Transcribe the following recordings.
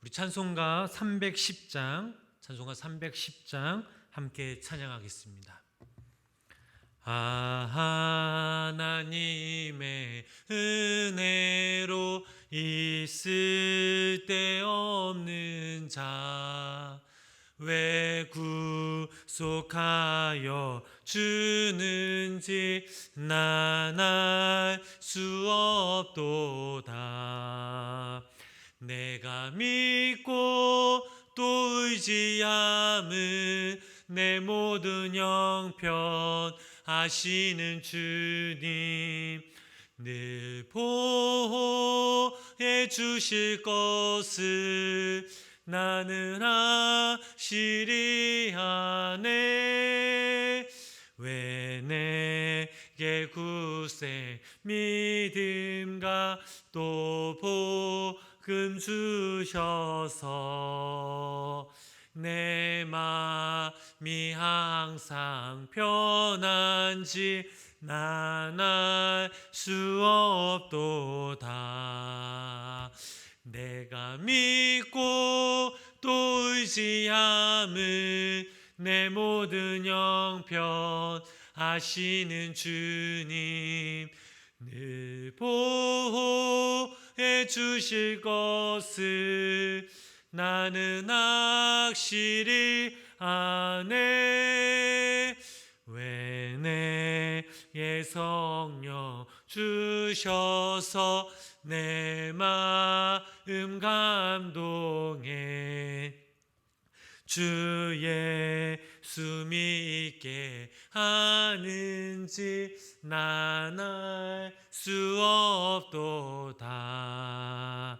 우리 찬송가 310장 함께 찬양하겠습니다. 하나님의 은혜로 있을 데 없는 자 왜 구속하여 주는지 난 알 수 없도다. 내가 믿고 또 의지함은 내 모든 형편 아시는 주님 늘 보호해 주실 것을 나는 확실히 아네. 왜 내게 굳세 믿음과 또 복음 주셔서 내 마음이 항상 편한지 난 알 수 없도다. 내가 믿고 또 의지함은 내 모든 형편 아시는 주님 늘 보호해 주실 것을 나는 확실히 아네. 왜 내게 성령 주셔서 내 마음 감동해 주 예수 믿게 하는지 난 알 수 없도다.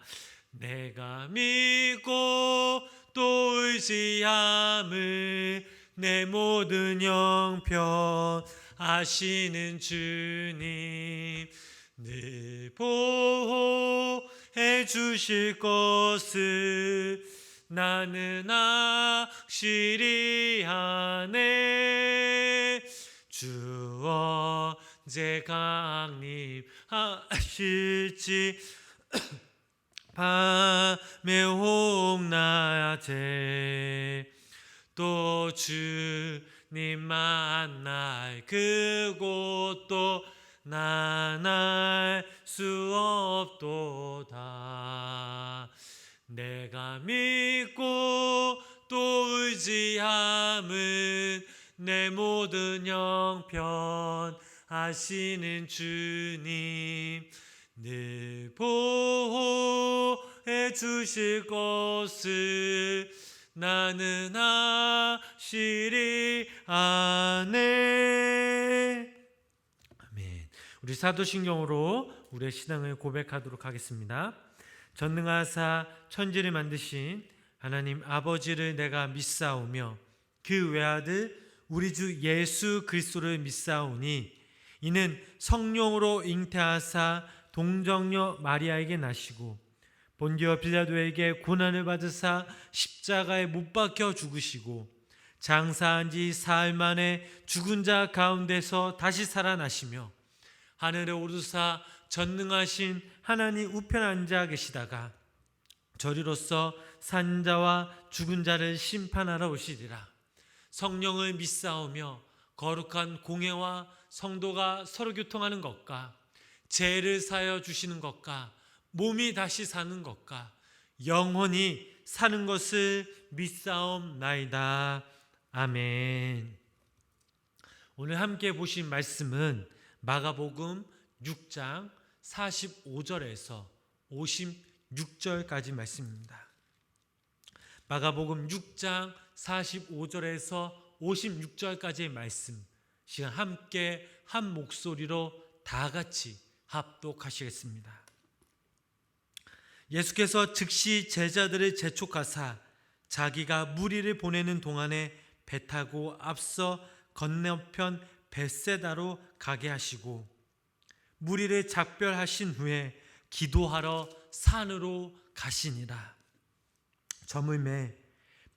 내가 믿고 또 의지함을 내 모든 형편 아시는 주님 늘 보호해 주실 것을 나는 확실히 아네. 주 언제 강림하실지 밤에 홍낮에 또 주님 만날 그곳도 난 알 수 없도다. 내가 믿고 또 의지함은 내 모든 형편 아시는 주님 늘 보호해 주실 것을 나는 확실히 아네. 아멘. 우리 사도신경으로 우리의 신앙을 고백하도록 하겠습니다. 전능하사 천지를 만드신 하나님 아버지를 내가 믿사오며 그 외아들 우리 주 예수 그리스도를 믿사오니 이는 성령으로 잉태하사 동정녀 마리아에게 나시고 본디오 빌라도에게 고난을 받으사 십자가에 못 박혀 죽으시고 장사한 지 사흘 만에 죽은 자 가운데서 다시 살아나시며 하늘에 오르사 전능하신 하나님 우편 앉아 계시다가 저리로서 산 자와 죽은 자를 심판하러 오시리라. 성령을 믿사오며 거룩한 공회와 성도가 서로 교통하는 것과 죄를 사하여 주시는 것과 몸이 다시 사는 것과 영원히 사는 것을 믿사옵나이다. 아멘. 오늘 함께 보신 말씀은 마가복음 6장 45절에서 56절까지 말씀입니다. 마가복음 6장 45절에서 56절까지의 말씀 시간 함께 한 목소리로 다 같이 합독하시겠습니다. 예수께서 즉시 제자들을 재촉하사 자기가 무리를 보내는 동안에 배 타고 앞서 건너편 벳세다로 가게 하시고 무리를 작별하신 후에 기도하러 산으로 가시니라. 저물매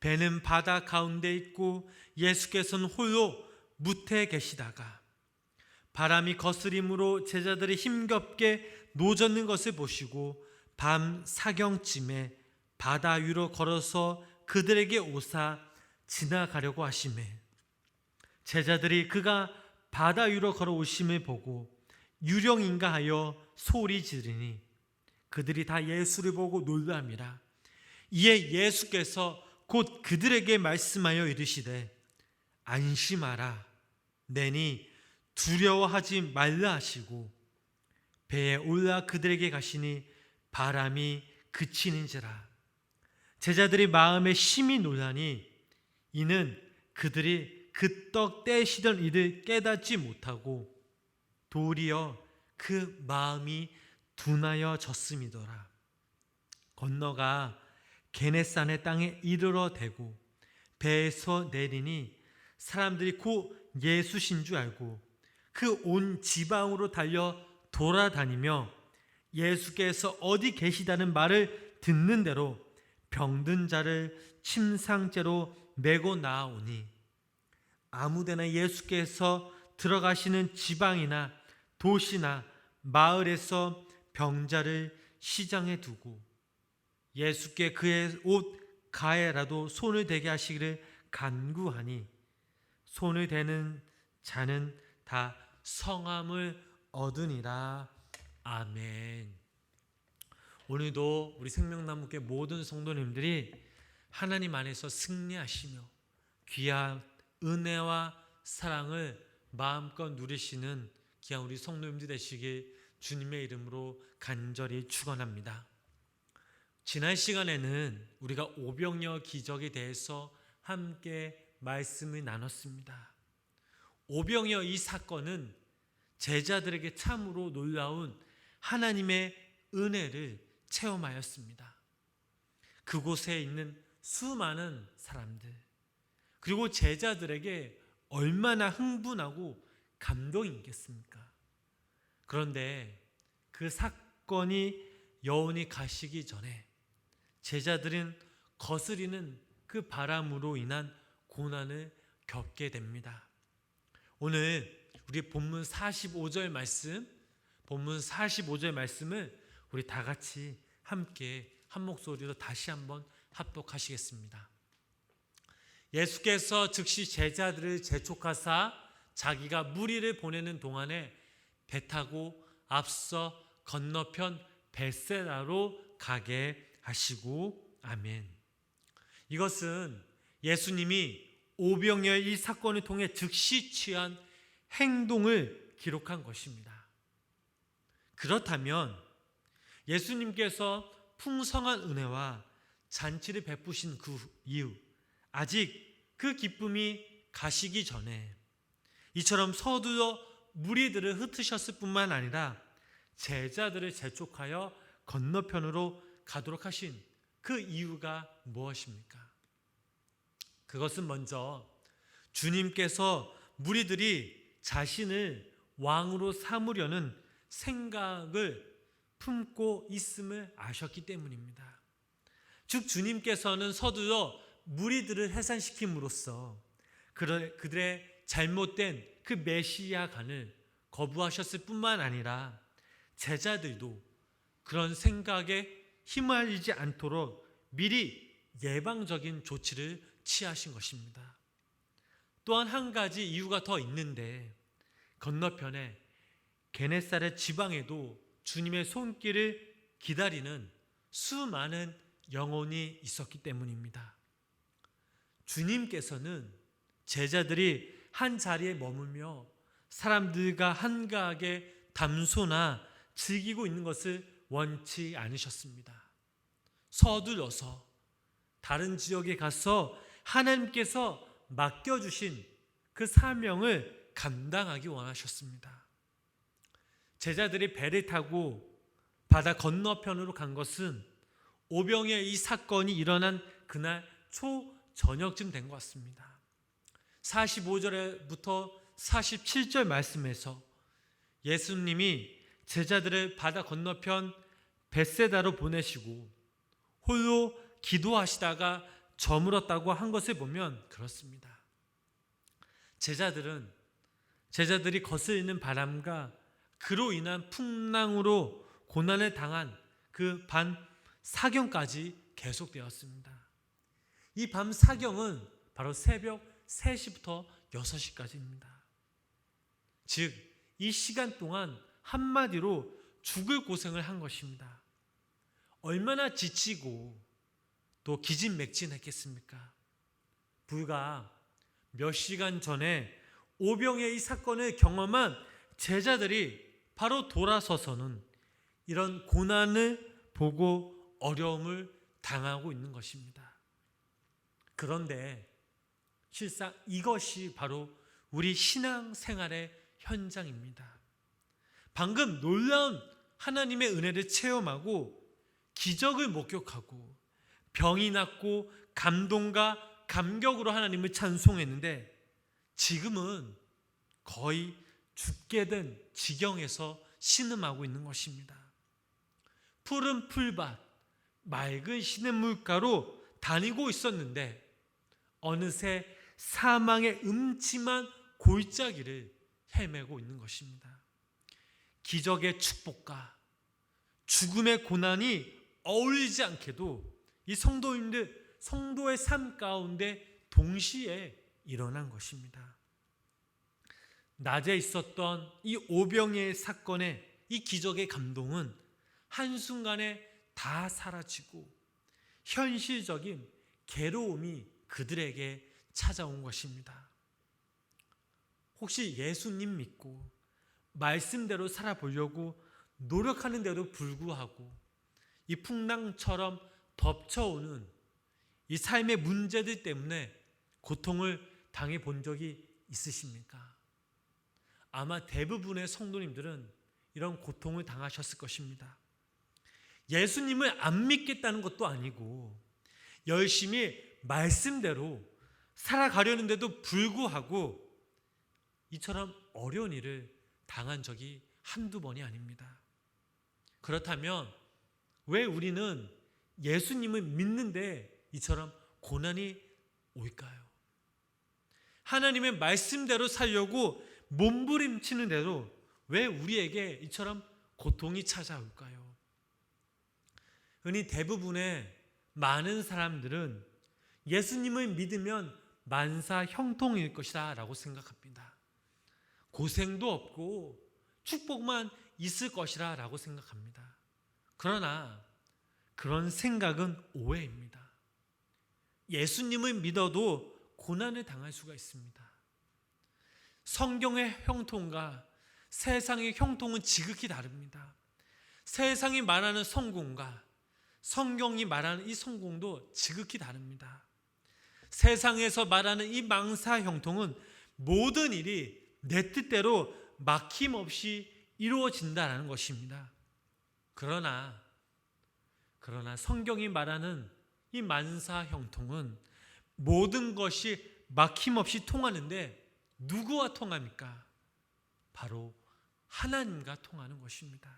배는 바다 가운데 있고 예수께서는 홀로 무태에 계시다가 바람이 거스림으로 제자들이 힘겹게 노젓는 것을 보시고 밤 사경쯤에 바다 위로 걸어서 그들에게 오사 지나가려고 하시매 제자들이 그가 바다 위로 걸어오심을 보고 유령인가 하여 소리 지르니 그들이 다 예수를 보고 놀라미라. 이에 예수께서 곧 그들에게 말씀하여 이르시되 안심하라 내니 두려워하지 말라 하시고 배에 올라 그들에게 가시니 바람이 그치는지라. 제자들이 마음에 심히 놀라니 이는 그들이 그 떡 떼시던 일을 깨닫지 못하고 도리어 그 마음이 둔하여졌음이더라. 건너가 게네사네 땅에 이르러 대고 배에서 내리니 사람들이 곧 예수신 줄 알고 그 온 지방으로 달려 돌아다니며 예수께서 어디 계시다는 말을 듣는 대로 병든 자를 침상째로 메고 나아오니 아무데나 예수께서 들어가시는 지방이나 도시나 마을에서 병자를 시장에 두고 예수께 그의 옷 가에라도 손을 대게 하시기를 간구하니 손을 대는 자는 다 성함을 얻으니라. 아멘. 오늘도 우리 생명나무교회 모든 성도님들이 하나님 안에서 승리하시며 귀한 은혜와 사랑을 마음껏 누리시는 귀한 우리 성도님들 되시길 주님의 이름으로 간절히 축원합니다. 지난 시간에는 우리가 오병이어 기적에 대해서 함께 말씀을 나눴습니다. 오병이어 이 사건은 제자들에게 참으로 놀라운 하나님의 은혜를 체험하였습니다. 그곳에 있는 수많은 사람들 그리고 제자들에게 얼마나 흥분하고 감동이 있겠습니까? 그런데 그 사건이 여운이 가시기 전에 제자들은 거스리는 그 바람으로 인한 고난을 겪게 됩니다. 오늘 우리 본문 45절 말씀을 우리 다 같이 함께 한 목소리로 다시 한번 합독하시겠습니다. 예수께서 즉시 제자들을 재촉하사 자기가 무리를 보내는 동안에 배 타고 앞서 건너편 벳세다로 가게 하시고 아멘. 이것은 예수님이 오병이어 이 사건을 통해 즉시 취한 행동을 기록한 것입니다. 그렇다면 예수님께서 풍성한 은혜와 잔치를 베푸신 그 이후 아직 그 기쁨이 가시기 전에 이처럼 서둘러 무리들을 흩으셨을 뿐만 아니라 제자들을 재촉하여 건너편으로 가도록 하신 그 이유가 무엇입니까? 그것은 먼저 주님께서 무리들이 자신을 왕으로 삼으려는 생각을 품고 있음을 아셨기 때문입니다. 즉 주님께서는 서둘러 무리들을 해산시킴으로써 그들의 잘못된 그 메시아간을 거부하셨을 뿐만 아니라 제자들도 그런 생각에 휘말리지 않도록 미리 예방적인 조치를 취하신 것입니다. 또한 한 가지 이유가 더 있는데 건너편에 게네사렛 지방에도 주님의 손길을 기다리는 수많은 영혼이 있었기 때문입니다. 주님께서는 제자들이 한 자리에 머물며 사람들과 한가하게 담소나 즐기고 있는 것을 원치 않으셨습니다. 서둘러서 다른 지역에 가서 하나님께서 맡겨주신 그 사명을 감당하기 원하셨습니다. 제자들이 배를 타고 바다 건너편으로 간 것은 오병이어 이 사건이 일어난 그날 초저녁쯤 된 것 같습니다. 45절부터 47절 말씀에서 예수님이 제자들을 바다 건너편 벳세다로 보내시고 홀로 기도하시다가 저물었다고 한 것을 보면 그렇습니다. 제자들이 거스르는 바람과 그로 인한 풍랑으로 고난을 당한 그 반 사경까지 계속되었습니다. 이 밤 사경은 바로 새벽 3시부터 6시까지입니다. 즉, 이 시간 동안 한마디로 죽을 고생을 한 것입니다. 얼마나 지치고 또 기진맥진했겠습니까? 불과 몇 시간 전에 오병의 이 사건을 경험한 제자들이 바로 돌아서서는 이런 고난을 보고 어려움을 당하고 있는 것입니다. 그런데 실상 이것이 바로 우리 신앙생활의 현장입니다. 방금 놀라운 하나님의 은혜를 체험하고 기적을 목격하고 병이 낫고 감동과 감격으로 하나님을 찬송했는데 지금은 거의 죽게 된 지경에서 신음하고 있는 것입니다. 푸른 풀밭, 맑은 시냇물가로 다니고 있었는데 어느새 사망의 음침한 골짜기를 헤매고 있는 것입니다. 기적의 축복과 죽음의 고난이 어울리지 않게도 이 성도의 삶 가운데 동시에 일어난 것입니다. 낮에 있었던 이 오병이의 사건의 이 기적의 감동은 한순간에 다 사라지고 현실적인 괴로움이 그들에게 찾아온 것입니다. 혹시 예수님 믿고 말씀대로 살아보려고 노력하는데도 불구하고 이 풍랑처럼 덮쳐오는 이 삶의 문제들 때문에 고통을 당해 본 적이 있으십니까? 아마 대부분의 성도님들은 이런 고통을 당하셨을 것입니다. 예수님을 안 믿겠다는 것도 아니고 열심히 말씀대로 살아가려는데도 불구하고 이처럼 어려운 일을 당한 적이 한두 번이 아닙니다. 그렇다면 왜 우리는 예수님을 믿는데 이처럼 고난이 올까요? 하나님의 말씀대로 살려고 몸부림치는 대로 왜 우리에게 이처럼 고통이 찾아올까요? 흔히 대부분의 많은 사람들은 예수님을 믿으면 만사 형통일 것이다 라고 생각합니다. 고생도 없고 축복만 있을 것이라 라고 생각합니다. 그러나 그런 생각은 오해입니다. 예수님을 믿어도 고난을 당할 수가 있습니다. 성경의 형통과 세상의 형통은 지극히 다릅니다. 세상이 말하는 성공과 성경이 말하는 이 성공도 지극히 다릅니다. 세상에서 말하는 이 망사 형통은 모든 일이 내 뜻대로 막힘없이 이루어진다는 것입니다. 그러나 성경이 말하는 이 만사 형통은 모든 것이 막힘없이 통하는데 누구와 통합니까? 바로 하나님과 통하는 것입니다.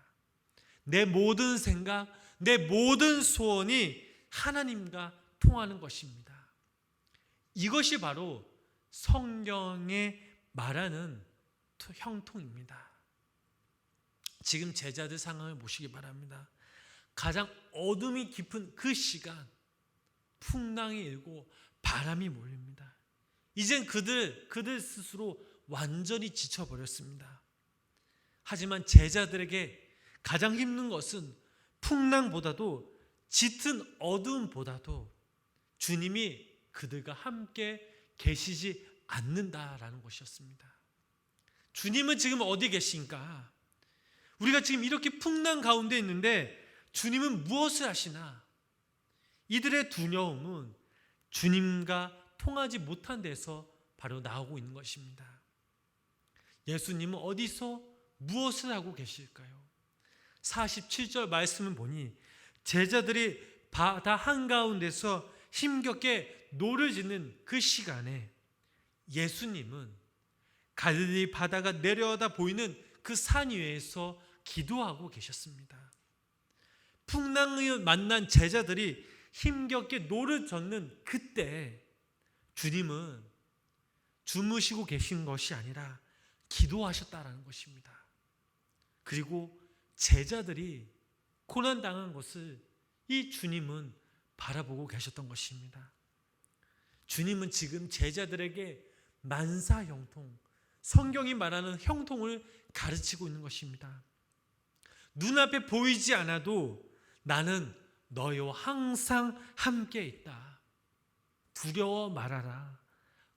내 모든 생각, 내 모든 소원이 하나님과 통하는 것입니다. 이것이 바로 성경에 말하는 형통입니다. 지금 제자들 상황을 보시기 바랍니다. 가장 어둠이 깊은 그 시간, 풍랑이 일고 바람이 몰립니다. 이젠 그들 스스로 완전히 지쳐버렸습니다. 하지만 제자들에게 가장 힘든 것은 풍랑보다도 짙은 어두움보다도 주님이 그들과 함께 계시지 않는다라는 것이었습니다. 주님은 지금 어디 계신가? 우리가 지금 이렇게 풍랑 가운데 있는데 주님은 무엇을 하시나? 이들의 두려움은 주님과 통하지 못한 데서 바로 나오고 있는 것입니다. 예수님은 어디서 무엇을 하고 계실까요? 47절 말씀을 보니 제자들이 바다 한가운데서 힘겹게 노를 짓는 그 시간에 예수님은 갈릴리 바다가 내려다 보이는 그 산 위에서 기도하고 계셨습니다. 풍랑을 만난 제자들이 힘겹게 노를 젓는 그때 주님은 주무시고 계신 것이 아니라 기도하셨다라는 것입니다. 그리고 제자들이 고난당한 것을 이 주님은 바라보고 계셨던 것입니다. 주님은 지금 제자들에게 만사형통, 성경이 말하는 형통을 가르치고 있는 것입니다. 눈앞에 보이지 않아도 나는 너희와 항상 함께 있다. 두려워 말아라.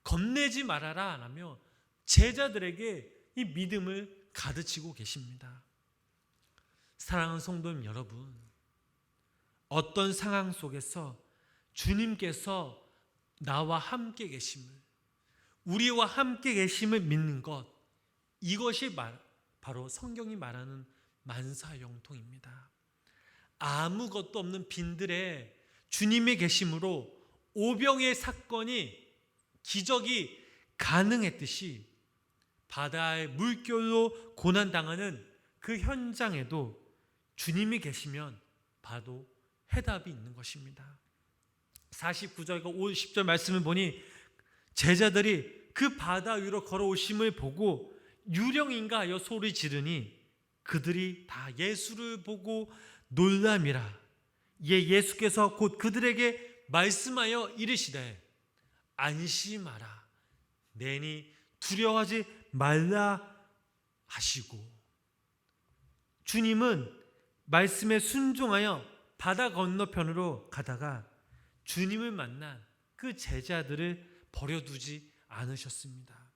겁내지 말아라 하며 제자들에게 이 믿음을 가르치고 계십니다. 사랑하는 성도님 여러분, 어떤 상황 속에서 주님께서 나와 함께 계심을, 우리와 함께 계심을 믿는 것, 이것이 바로 성경이 말하는 만사형통입니다. 아무것도 없는 빈들에 주님의 계심으로 오병의 사건이, 기적이 가능했듯이 바다의 물결로 고난당하는 그 현장에도 주님이 계시면 바로 해답이 있는 것입니다. 49절과 50절 말씀을 보니 제자들이 그 바다 위로 걸어오심을 보고 유령인가 하여 소리 지르니 그들이 다 예수를 보고 놀람이라. 예수께서 곧 그들에게 말씀하여 이르시되 안심하라, 내니 두려워하지 말라 하시고, 주님은 말씀에 순종하여 바다 건너편으로 가다가 주님을 만난 그 제자들을 버려두지 않으셨습니다.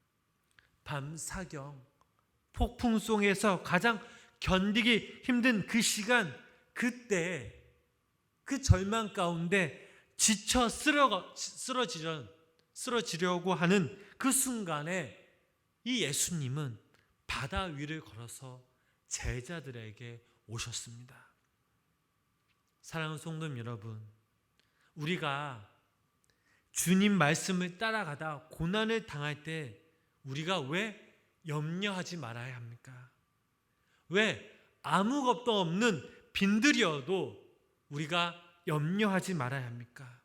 밤 사경, 폭풍 속에서 가장 견디기 힘든 그 시간, 그때 그 절망 가운데 지쳐 쓰러지려고 하는 그 순간에 이 예수님은 바다 위를 걸어서 제자들에게 오셨습니다. 사랑하는 성도님 여러분, 우리가 주님 말씀을 따라가다 고난을 당할 때 우리가 왜 염려하지 말아야 합니까? 왜 아무것도 없는 빈들이어도 우리가 염려하지 말아야 합니까?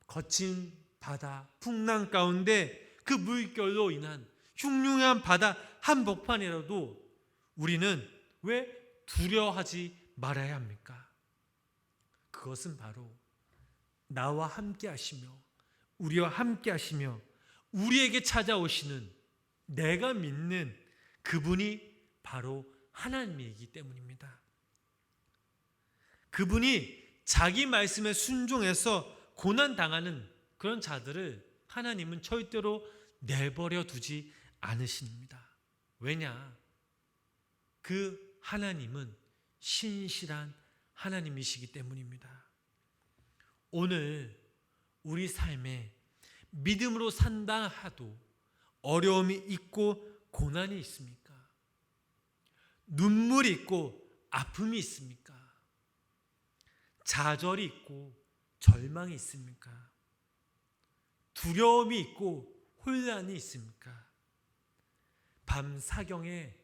거친 바다, 풍랑 가운데 그 물결로 인한 흉흉한 바다 한복판이라도 우리는 왜 두려워하지 말아야 합니까? 그것은 바로 나와 함께 하시며 우리와 함께 하시며 우리에게 찾아오시는, 내가 믿는 그분이 바로 하나님이기 때문입니다. 그분이 자기 말씀에 순종해서 고난당하는 그런 자들을 하나님은 절대로 내버려 두지 않으십니다. 왜냐? 그 하나님은 신실한 하나님이시기 때문입니다. 오늘 우리 삶에 믿음으로 산다 하도 어려움이 있고 고난이 있습니까? 눈물이 있고 아픔이 있습니까? 좌절이 있고 절망이 있습니까? 두려움이 있고 혼란이 있습니까? 밤 사경에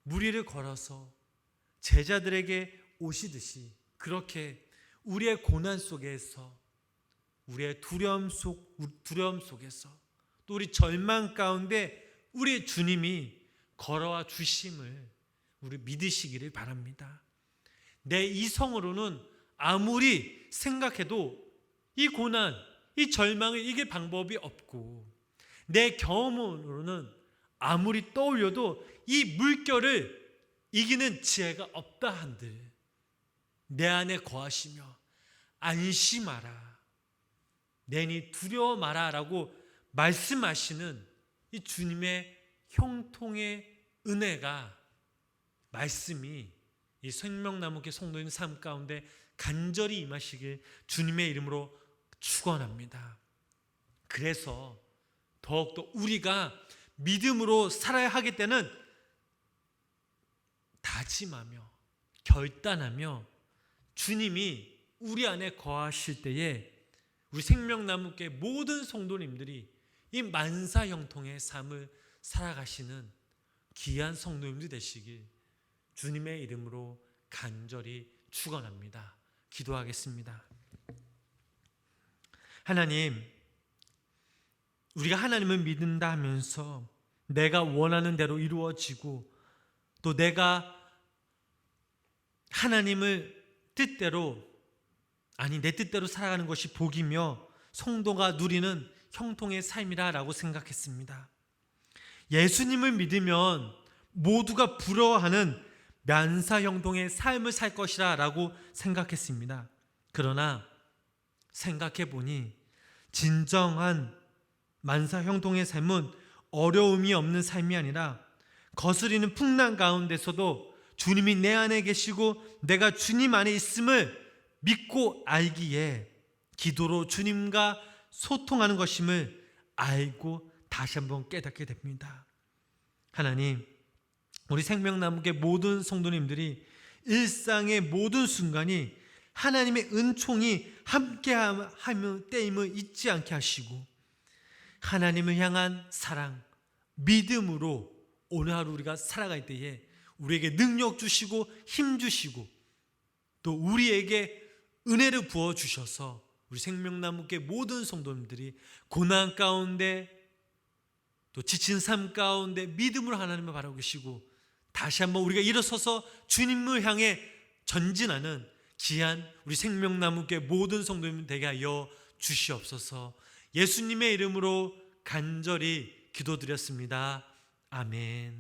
무리를 걸어서 제자들에게 오시듯이 그렇게 우리의 고난 속에서, 우리의 두려움 속에서, 또 우리 절망 가운데 우리 주님이 걸어와 주심을 우리 믿으시기를 바랍니다. 내 이성으로는 아무리 생각해도 이 고난, 이 절망을 이길 방법이 없고, 내 경험으로는 아무리 떠올려도 이 물결을 이기는 지혜가 없다 한들 내 안에 거하시며 안심하라, 내니 두려워 마라 라고 말씀하시는 이 주님의 형통의 은혜가, 말씀이 이 생명나무교 성도인 삶 가운데 간절히 임하시길 주님의 이름으로 축원합니다. 그래서 더욱더 우리가 믿음으로 살아야 하기 때는 다짐하며 결단하며 주님이 우리 안에 거하실 때에 우리 생명나무교회 모든 성도님들이 이 만사형통의 삶을 살아가시는 귀한 성도님들 되시길 주님의 이름으로 간절히 축원합니다. 기도하겠습니다. 하나님, 우리가 하나님을 믿는다 하면서 내가 원하는 대로 이루어지고 또 내가 하나님을 뜻대로 아니 내 뜻대로 살아가는 것이 복이며 성도가 누리는 형통의 삶이라고 생각했습니다. 예수님을 믿으면 모두가 부러워하는 만사형통의 삶을 살 것이라 라고 생각했습니다. 그러나 생각해 보니 진정한 만사형통의 삶은 어려움이 없는 삶이 아니라 거스리는 풍랑 가운데서도 주님이 내 안에 계시고 내가 주님 안에 있음을 믿고 알기에 기도로 주님과 소통하는 것임을 알고 다시 한번 깨닫게 됩니다. 하나님, 우리 생명나무의 모든 성도님들이 일상의 모든 순간이 하나님의 은총이 함께하는 때임을 잊지 않게 하시고 하나님을 향한 사랑, 믿음으로 오늘 하루 우리가 살아갈 때에 우리에게 능력 주시고 힘 주시고 또 우리에게 은혜를 부어주셔서 우리 생명나무의 모든 성도님들이 고난 가운데 또 지친 삶 가운데 믿음으로 하나님을 바라고 계시고 다시 한번 우리가 일어서서 주님을 향해 전진하는 귀한 우리 생명나무의 모든 성도님 되게 하여 주시옵소서. 예수님의 이름으로 간절히 기도드렸습니다. 아멘.